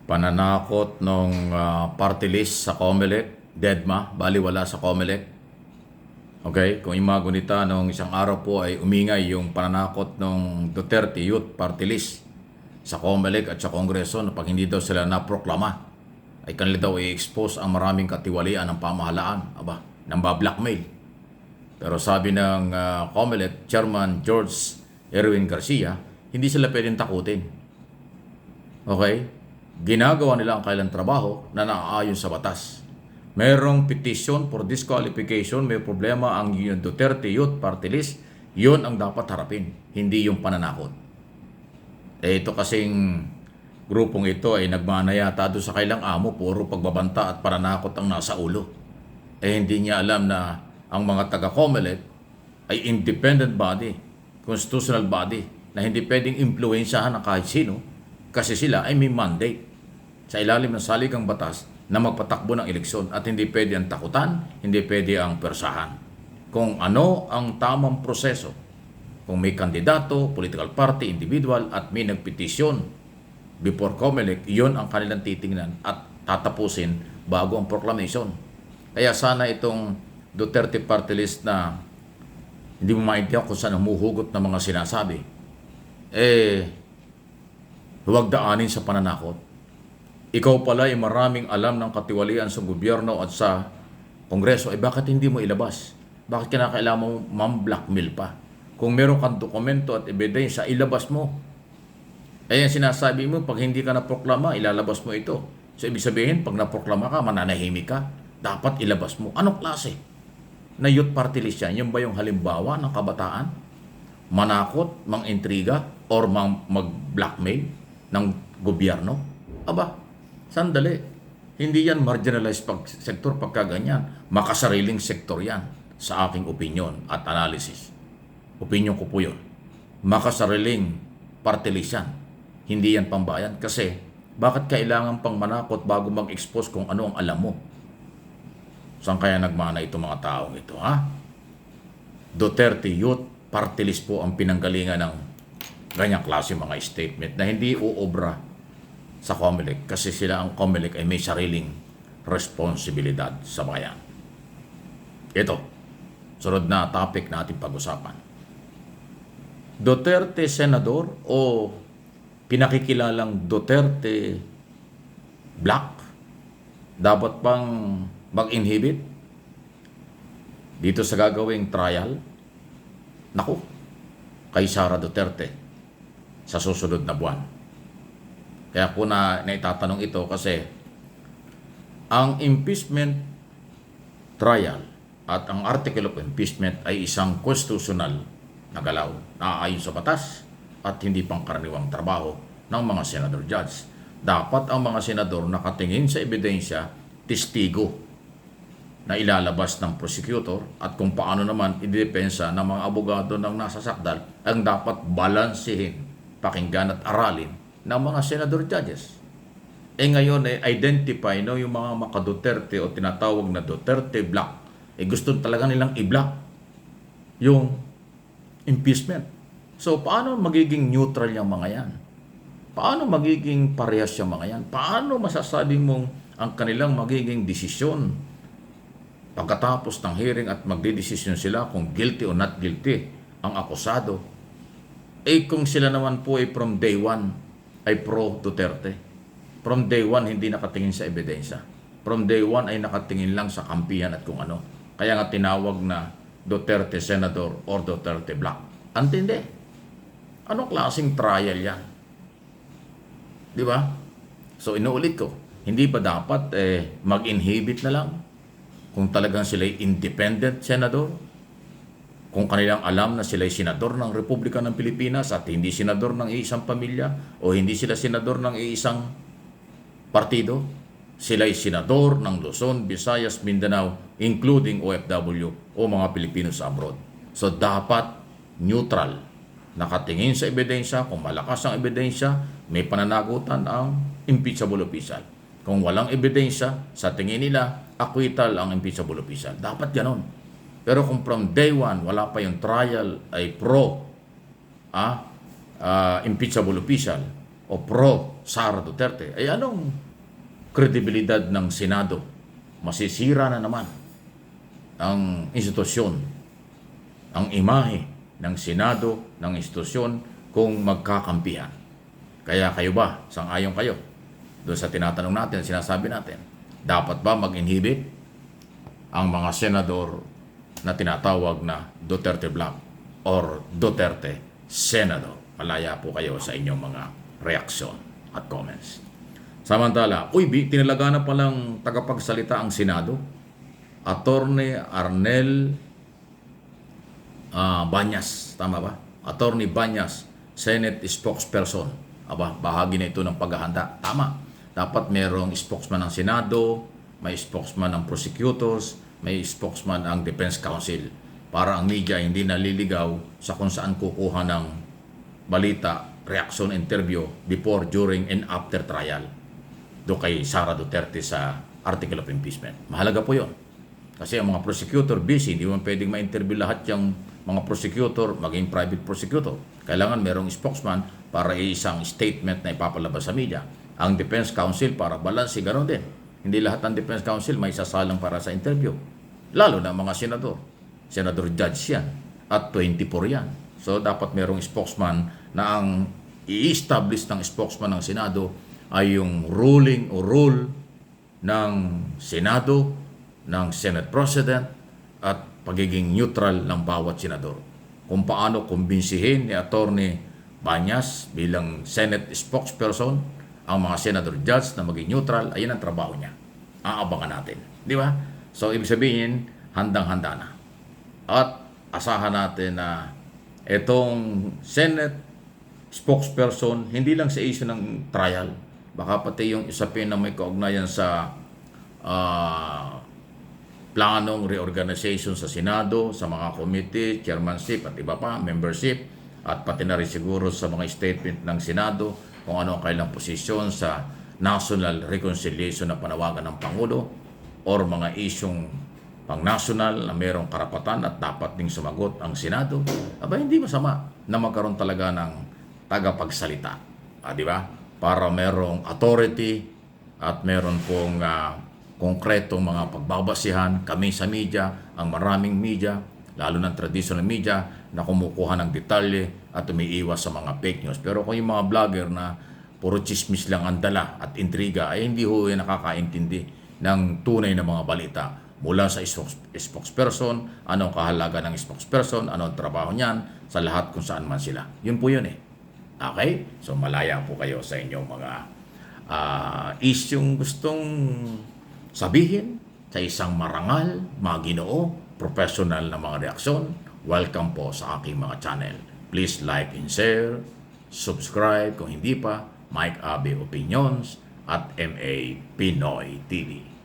Pananakot ng party list sa COMELEC, DEDMA, baliwala sa COMELEC. Okay? Kung imagunita nung isang araw po ay umingay yung pananakot ng Duterte Youth Party List sa COMELEC at sa Kongreso na pag hindi daw sila naproklama ay kanila daw i-expose ang maraming katiwalian ng pamahalaan, ng blackmail. Pero sabi ng COMELEC Chairman George Erwin Garcia, hindi sila pwedeng takutin. Okay? Ginagawa nila ang kailang trabaho na naaayon sa batas. Merong petition for disqualification, may problema ang Duterte Youth Party List, yun ang dapat harapin, hindi yung pananakot. Ito kasing grupong ito ay nagmanayata doon sa kailang amo, puro pagbabanta at pananakot ang nasa ulo. Hindi niya alam na ang mga taga-COMELEC ay independent body, constitutional body, na hindi pwedeng impluensyahan ng kahit sino kasi sila ay may mandate sa ilalim ng saligang batas na magpatakbo ng eleksyon at hindi pwede ang takutan, hindi pwede ang persahan. Kung ano ang tamang proseso, kung may kandidato, political party, individual at may nagpetisyon before COMELEC, yun ang kanilang titingnan at tatapusin bago ang proclamation. Kaya sana itong Duterte Party List na hindi mo maintindihan kung saan humuhugot ng mga sinasabi, huwag daanin sa pananakot. Ikaw pala ay maraming alam ng katiwalian sa gobyerno at sa Kongreso, bakit hindi mo ilabas? Bakit kinakailangan mo mam-blackmail pa? Kung meron kang dokumento at ebidensya, ilabas mo. Yung sinasabi mo, pag hindi ka naproklama, ilalabas mo ito. So, ibig sabihin, pag naproklama ka, mananahimik ka, dapat ilabas mo. Anong klase na youth party list yan? Yung ba yung halimbawa ng kabataan? Manakot, mang-intriga, or mag-blackmail ng gobyerno? Sandali. Hindi yan marginalized sektor pagkaganyan. Makasariling sektor yan sa aking opinion at analysis. Opinion ko po yun. Makasariling party list yan. Hindi yan pambayan. Kasi, bakit kailangan pang manakot bago mag-expose kung ano ang alam mo? Saan kaya nagmana itong mga taong ito, ha? Duterte Youth Party List po ang pinanggalingan ng ganyang klase mga statement na hindi uobra sa COMELEC kasi sila ang COMELEC ay may sariling responsibilidad sa bayan. Ito, sunod na topic na ating pag-usapan. Duterte Senador o pinakikilalang Duterte Black dapat bang mag-inhibit dito sa gagawing trial? Naku, kay Sara Duterte sa susunod na buwan. Kaya po na itatanong ito kasi ang impeachment trial at ang article of impeachment ay isang constitutional na galaw na ayon sa batas at hindi pangkaraniwang trabaho ng mga senador judge. Dapat ang mga senador nakatingin sa ebidensya, testigo na ilalabas ng prosecutor at kung paano naman idepensa ng mga abogado ng nasa sakdal ang dapat balansehin, pakinggan at aralin ng mga senador judges. Ngayon identify yung mga maka-Duterte o tinatawag na Duterte Black. Gusto talaga nilang i-block yung impeachment. So, paano magiging neutral yung mga yan? Paano magiging parehas yung mga yan? Paano masasabi mong ang kanilang magiging desisyon pagkatapos ng hearing at magdidesisyon sila kung guilty o not guilty ang akusado? Kung sila naman po ay from day one ay pro-Duterte. From day one, hindi nakatingin sa ebidensya. From day one ay nakatingin lang sa kampihan at kung ano. Kaya nga tinawag na Duterte Senador or Duterte Black. Antindi. Anong klaseng trial yan? Di ba? So inuulit ko, hindi ba dapat mag-inhibit na lang kung talagang sila'y independent senador? Kung kanilang alam na sila'y senador ng Republika ng Pilipinas at hindi senador ng iisang pamilya o hindi sila senador ng iisang partido, sila'y senador ng Luzon, Visayas, Mindanao, including OFW o mga Pilipino sa abroad. So dapat neutral, nakatingin sa ebidensya, kung malakas ang ebidensya, may pananagutan ang impeachable official. Kung walang ebidensya, sa tingin nila, acquittal ang impeachable official. Dapat ganon. Pero kung from day one, wala pa yung trial ay pro impeachable official, o pro Sara Duterte, ay anong kredibilidad ng Senado? Masisira na naman ang institusyon, ang imahe ng Senado, ng institusyon kung magkakampihan. Kaya kayo ba, sang-ayon kayo doon sa tinatanong natin, sinasabi natin, dapat ba mag-inhibit ang mga senador na tinatawag na Duterte Black or Duterte Senador? Malaya po kayo sa inyong mga reaksyon at comments. Samantala, tinalaga na palang tagapagsalita ang Senado, Attorney Arnel Banyas, tama ba? Attorney Banyas, Senate spokesperson. Bahagi na ito ng paghahanda. Tama. Dapat merong spokesman ng Senado, may spokesman ng prosecutors, may spokesman ang Defense Council para ang media hindi naliligaw sa kung saan kukuha ng balita, reaction, interview before, during, and after trial do kay Sara Duterte sa article of impeachment. Mahalaga po yun. Kasi ang mga prosecutor busy, hindi mo pwedeng ma-interview lahat yung mga prosecutor, maging private prosecutor. Kailangan merong spokesman para isang statement na ipapalabas sa media. Ang Defense Council para balanse, gano'n din. Hindi lahat ng Defense Council may sasalang para sa interview. Lalo na mga senador. Senador judge yan. At 24 yan. So dapat merong spokesman na ang i-establish ng spokesman ng Senado ay yung ruling o rule ng Senado, ng Senate President, at pagiging neutral ng bawat senador. Kung paano kumbinsihin ni Attorney Banyas bilang Senate spokesperson ang mga senador judge na maging neutral, ayun ang trabaho niya. Aabangan natin. Di ba? So, ibig sabihin, handang-handa na. At asahan natin na itong Senate spokesperson, hindi lang sa issue ng trial, baka pati yung isapin na may kaugnayan sa planong reorganization sa Senado, sa mga committee, chairmanship at iba pa, membership, at pati na rin siguro sa mga statement ng Senado kung ano ang kailang posisyon sa national reconciliation na panawagan ng Pangulo or mga isyong pang-national na mayroong karapatan at dapat ding sumagot ang Senado. Hindi masama na magkaroon talaga ng tagapagsalita. Di ba? Para mayroong authority at mayroon pong konkretong mga pagbabasihan kami sa media, ang maraming media, lalo ng traditional media na kumukuha ng detalye at umiiwas sa mga fake news. Pero kung yung mga vlogger na puro chismis lang ang dala at intriga, ay hindi ho yung nakakaintindi ng tunay na mga balita mula sa spokesperson, anong kahalaga ng spokesperson, anong trabaho niyan, sa lahat kung saan man sila. Yun po yun eh. Okay? So malaya po kayo sa inyong mga isyong gustong sabihin sa isang marangal, maginoo, professional na mga reaksyon. Welcome po sa aking mga channel. Please like and share, subscribe kung hindi pa, Mike Abe Opinions at MA Pinoy TV.